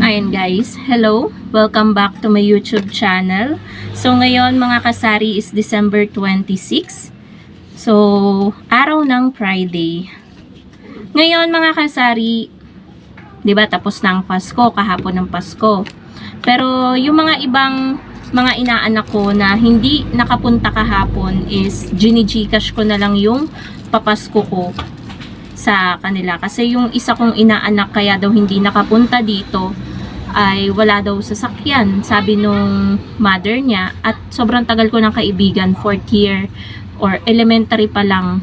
Ayan guys, hello! Welcome back to my YouTube channel. So ngayon mga kasari is December 26. So, araw ng Friday. Ngayon mga kasari, 'di ba tapos na ang Pasko, kahapon ng Pasko. Pero yung mga ibang mga inaanak ko na hindi nakapunta kahapon is gini-gcash ko na lang yung papasko ko sa kanila. Kasi yung isa kong inaanak kaya daw hindi nakapunta dito ay wala daw sasakyan, sabi nung mother niya. At sobrang tagal ko ng kaibigan, 4th year or elementary pa lang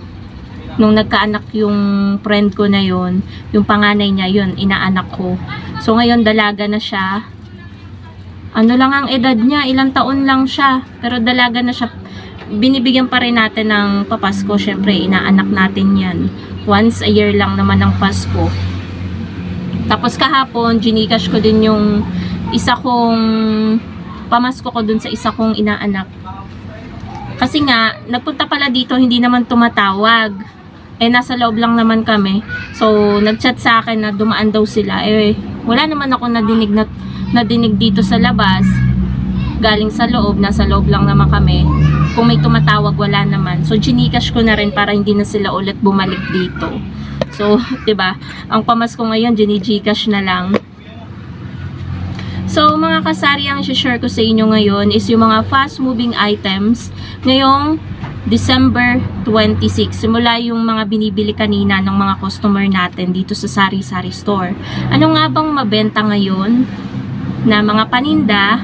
nung nagkaanak yung friend ko na yon, yung panganay niya yun, inaanak ko. So ngayon dalaga na siya. Ano lang ang edad niya, ilang taon lang siya, pero dalaga na siya. Binibigyan pa rin natin ng papasko, syempre inaanak natin yan. Once a year lang naman ang Pasko. Tapos kahapon, ginikash ko din yung isa kong pamasko ko dun sa isa kong inaanak. Kasi nga, nagpunta pala dito, hindi naman tumatawag. Eh, nasa loob lang naman kami. So, nagchat sa akin na dumaan daw sila. Eh, wala naman ako nadinig dito sa labas. Galing sa loob, nasa loob lang naman kami. Kung may tumatawag, wala naman. So, ginikash ko na rin para hindi na sila ulit bumalik dito. So, 'di ba? Ang pamasko ngayon, gini-gcash na lang. So, mga kasari, ang i-share ko sa inyo ngayon is yung mga fast-moving items ngayong December 26. Simula yung mga binibili kanina ng mga customer natin dito sa Sari-Sari Store. Ano nga bang mabenta ngayon na mga paninda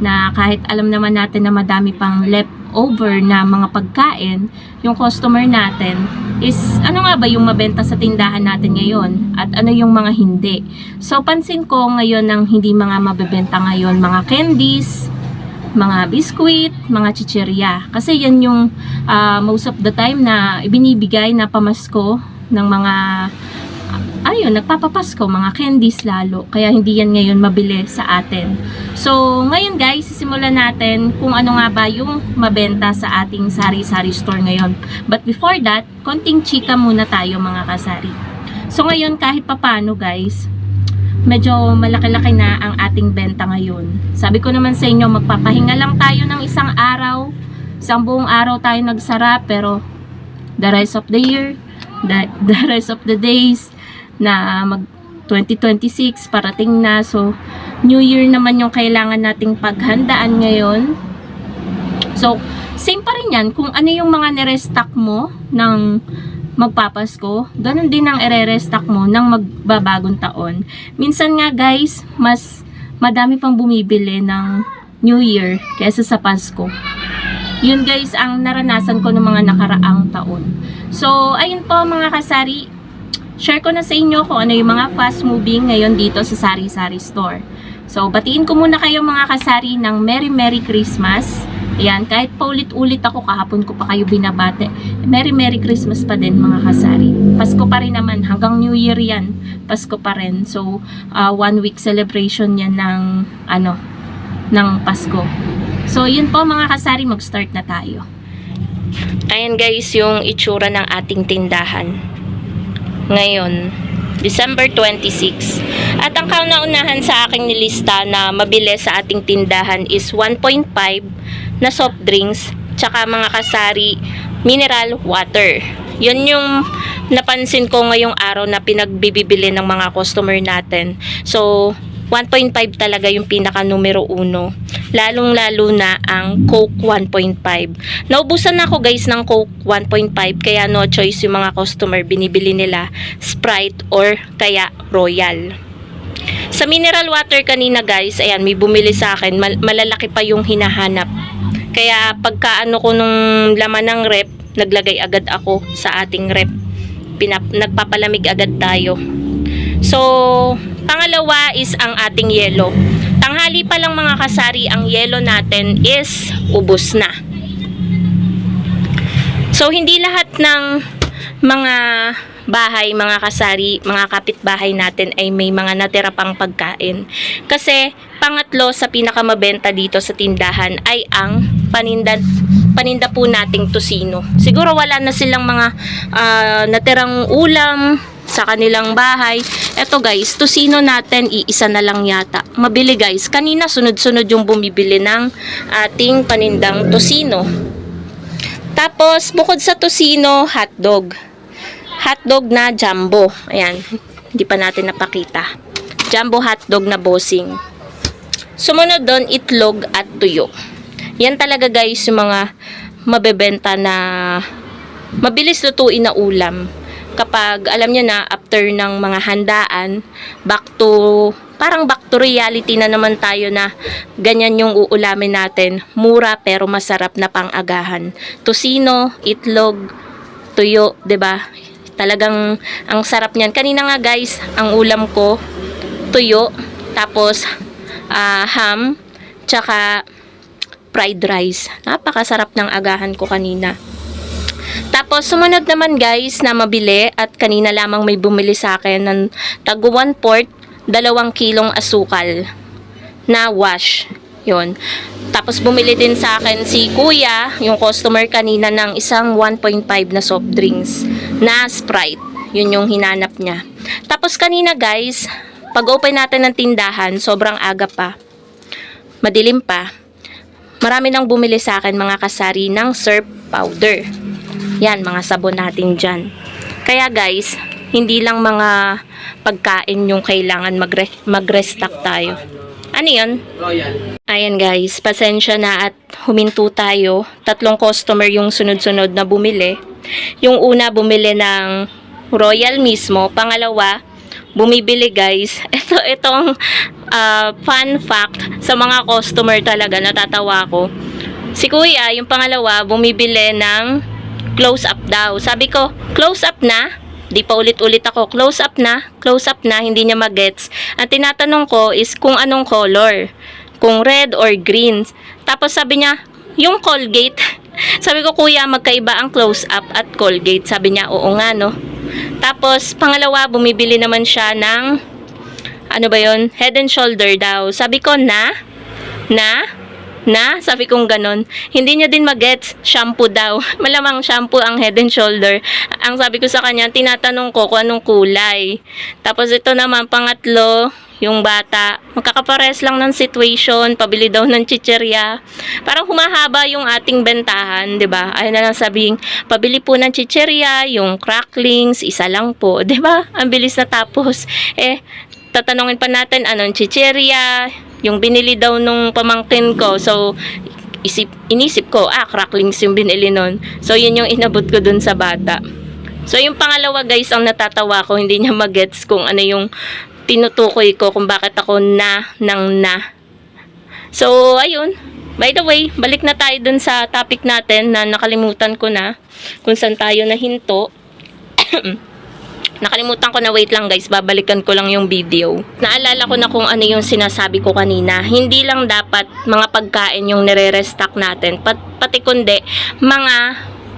na kahit alam naman natin na madami pang leftover na mga pagkain, yung customer natin is ano nga ba yung mabenta sa tindahan natin ngayon at ano yung mga hindi. So pansin ko ngayon ng hindi mga mabebenta ngayon, mga candies, mga biskuit, mga chichirya. Kasi yan yung most of the time na ibinibigay na pamasko ng mga ayun, nagpapapasko, mga candies lalo. Kaya hindi yan ngayon mabili sa atin. So, ngayon guys, sisimulan natin kung ano nga ba yung mabenta sa ating Sari-Sari Store ngayon. But before that, konting chika muna tayo mga kasari. So, ngayon kahit papano guys, medyo malaki-laki na ang ating benta ngayon. Sabi ko naman sa inyo, magpapahinga lang tayo ng isang araw. Isang buong araw tayo nagsara, pero the rest of the year, the rest of the days, na mag 2026 parating na. So New Year naman yung kailangan nating paghandaan ngayon. So same pa rin yan kung ano yung mga nirestock mo ng magpapasko, ganun din ang ire-restock mo ng magbabagong taon. Minsan nga guys, mas madami pang bumibili ng New Year kaysa sa Pasko. Yun guys ang naranasan ko ng mga nakaraang taon. So ayun po mga kasari, share ko na sa inyo kung ano yung mga fast moving ngayon dito sa Sari-Sari Store. So, batiin ko muna kayo mga kasari ng Merry Christmas. Ayan, kahit paulit-ulit ako, kahapon ko pa kayo binabate. Merry Christmas pa din mga kasari. Pasko pa rin naman, hanggang New Year yan. Pasko pa rin. So, 1 week celebration yan ng, ng Pasko. So, yun po mga kasari, mag-start na tayo. Ayan guys, yung itsura ng ating tindahan ngayon, December 26. At ang kauna-unahan sa aking nilista na mabili sa ating tindahan is 1.5 na soft drinks, tsaka mga kasari, mineral water. Yun yung napansin ko ngayong araw na pinagbibili ng mga customer natin. So, 1.5 talaga yung pinaka numero 1. Lalong-lalo na ang Coke 1.5. Naubusan na ako guys ng Coke 1.5, kaya no choice yung mga customer, binibili nila Sprite or kaya Royal. Sa mineral water kanina guys, ayan, may bumili sa akin, malalaki pa yung hinahanap. Kaya pagkaano ko nung laman ng rep, naglagay agad ako sa ating rep. Nagpapalamig agad tayo. So, pangalawa is ang ating yelo. Tanghali pa lang mga kasari, ang yelo natin is ubos na. So, hindi lahat ng mga bahay, mga kasari, mga kapitbahay natin ay may mga natira pang pagkain. Kasi, pangatlo sa pinakamabenta dito sa tindahan ay ang paninda po nating tosino. Siguro wala na silang mga natirang ulam sa kanilang bahay. Eto guys, tosino natin, iisa na lang yata. Mabili guys. Kanina sunod-sunod yung bumibili ng ating panindang tosino. Tapos, bukod sa tosino, hotdog. Hotdog na jumbo. Ayan, hindi pa natin napakita. Jumbo hotdog na bossing. Sumunod doon, itlog at tuyo. Yan talaga guys, yung mga mabebenta na mabilis lutuin na ulam. Kapag, alam nyo na, after ng mga handaan, parang back to reality na naman tayo na ganyan yung uulamin natin. Mura pero masarap na pang-agahan. Tosino, itlog, tuyo, 'di ba? Talagang ang sarap niyan. Kanina nga guys, ang ulam ko tuyo, tapos ham, tsaka fried rice. Napakasarap ng agahan ko kanina. Tapos sumunod naman guys na mabili, at kanina lamang may bumili sa akin ng tago 1/4, 2 kilong asukal na wash. Yun. Tapos bumili din sa akin si kuya, yung customer kanina, ng isang 1.5 na soft drinks na Sprite. Yun yung hinanap niya. Tapos kanina guys, pag open natin ng tindahan, sobrang aga pa. Madilim pa. Marami nang bumili sa akin mga kasari ng surf powder. Yan, mga sabon natin dyan. Kaya guys, hindi lang mga pagkain yung kailangan mag-restock tayo. Ano yun? Ayan guys, pasensya na at huminto tayo. 3 customer yung sunod-sunod na bumili. Yung una bumili ng Royal mismo. Pangalawa, bumibili guys. Itong fun fact sa mga customer talaga, natatawa ko. Si kuya, yung pangalawa, bumibili ng close up daw. Sabi ko, close up na? Di pa ulit-ulit ako, close up na, hindi niya magets. Ang tinatanong ko is kung anong color, kung red or green. Tapos sabi niya, yung Colgate. Sabi ko, kuya, magkaiba ang close up at Colgate. Sabi niya, oo nga no. Tapos pangalawa, bumibili naman siya ng ano ba yon, Head and Shoulder daw. Sabi ko, sabi kong ganon. Hindi niya din magets, shampoo daw. Malamang shampoo ang Head and Shoulder. Ang sabi ko sa kanya, tinatanong ko kung anong kulay. Tapos ito naman, pangatlo, yung bata. Magkakapares lang ng situation, pabili daw ng chicherya. Parang humahaba yung ating bentahan, 'di ba? Ayun na lang sabihin, pabili po ng chicherya, yung cracklings, isa lang po, 'di ba? Ang bilis na tapos. Tatanungin pa natin anong chicherya, yung binili daw nung pamangkin ko. So, inisip ko, cracklings yung binili nun. So, yun yung inabot ko dun sa bata. So, yung pangalawa guys, ang natatawa ko, hindi niya magets kung ano yung tinutukoy ko, kung bakit ako na. So, ayun. By the way, balik na tayo dun sa topic natin na nakalimutan ko na kung saan tayo nahinto. Nakalimutan ko na, wait lang guys, babalikan ko lang yung video. Naalala ko na kung ano yung sinasabi ko kanina. Hindi lang dapat mga pagkain yung nire-restock natin, pati kundi mga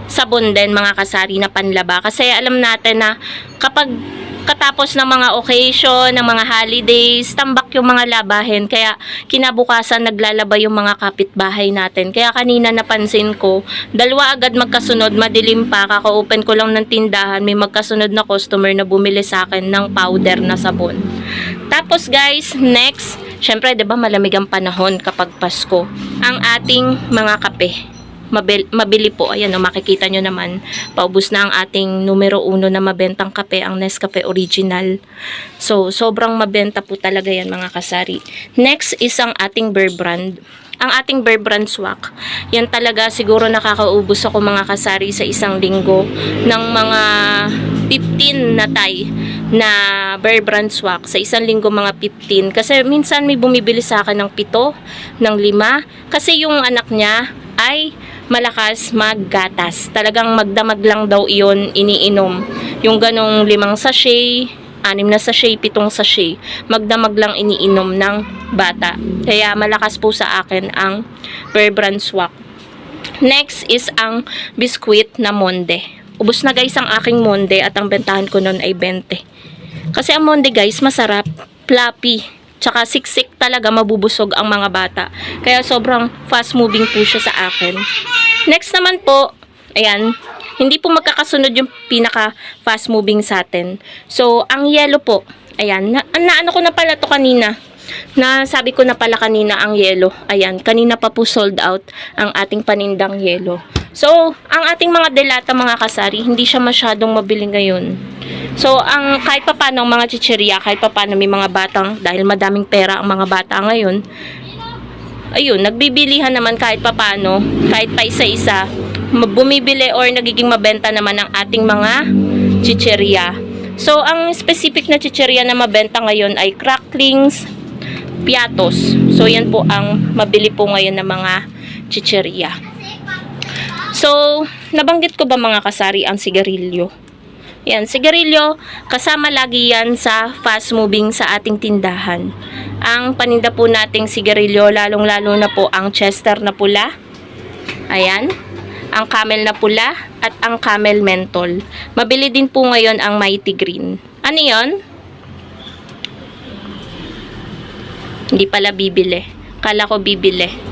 sabon din, mga kasari na panlaba. Kasi alam natin na kapag katapos ng mga occasion, ng mga holidays, tambak yung mga labahin. Kaya kinabukasan naglalaba yung mga kapitbahay natin. Kaya kanina napansin ko, 2 agad magkasunod, madilim pa, kaka-open ko lang ng tindahan, may magkasunod na customer na bumili sa akin ng powder na sabon. Tapos guys, next, syempre 'di ba malamig ang panahon kapag Pasko. Ang ating mga kape. Mabili po. Ayan, makikita nyo naman, paubos na ang ating numero 1 na mabentang kape, ang Nescafe Original. So, sobrang mabenta po talaga yan mga kasari. Next is ang ating Bear Brand. Ang ating Bear Brand swak. Yan talaga, siguro nakakaubos ako mga kasari sa isang linggo ng mga 15 na tay na Bear Brand swak. Sa isang linggo mga 15. Kasi minsan may bumibili sa akin ng 7, ng 5. Kasi yung anak niya ay malakas maggatas. Talagang magdamag lang daw iyon iniinom. Yung ganong 5 sachet, 6 na sachet, 7 sachet. Magdamag lang iniinom ng bata. Kaya malakas po sa akin ang Bear Brand swak. Next is ang biskuit na Monde. Ubus na guys ang aking Monde at ang bentahan ko nun ay 20. Kasi ang Monde guys masarap, fluffy. Tsaka siksik talaga, mabubusog ang mga bata. Kaya sobrang fast moving po siya sa akin. Next naman po, ayan, Hindi po magkakasunod yung pinaka fast moving sa atin. So, ang yellow po, ayan, ano ko na pala to kanina. Nasabi ko na pala kanina ang yellow. Ayan, kanina pa po sold out ang ating panindang yellow. So, ang ating mga delata mga kasari, hindi siya masyadong mabili ngayon. So, ang kahit pa paano mga chichirya, kahit pa paano may mga batang, dahil madaming pera ang mga bata ngayon, ayun, nagbibilihan naman kahit pa paano, kahit pa isa-isa, bumibili or nagiging mabenta naman ang ating mga chichirya. So, ang specific na chichirya na mabenta ngayon ay cracklings, piatos. So, yan po ang mabili po ngayon ng mga chichirya. So, nabanggit ko ba mga kasari ang sigarilyo? Yan, sigarilyo, kasama lagi yan sa fast moving sa ating tindahan. Ang paninda po nating sigarilyo, lalong-lalo na po ang Chester na pula. Ayan, ang Camel na pula at ang Camel Menthol. Mabili din po ngayon ang Mighty Green. Ano yon? Hindi pala bibili. Kala ko bibili.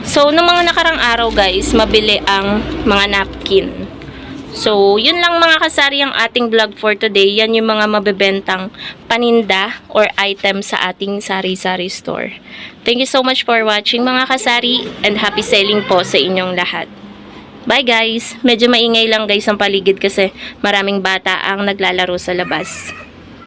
So, noong mga nakarang araw guys, mabili ang mga napkin. So, yun lang mga kasari ang ating vlog for today. Yan yung mga mabebentang paninda or item sa ating sari-sari store. Thank you so much for watching mga kasari and happy selling po sa inyong lahat. Bye guys! Medyo maingay lang guys ang paligid kasi maraming bata ang naglalaro sa labas.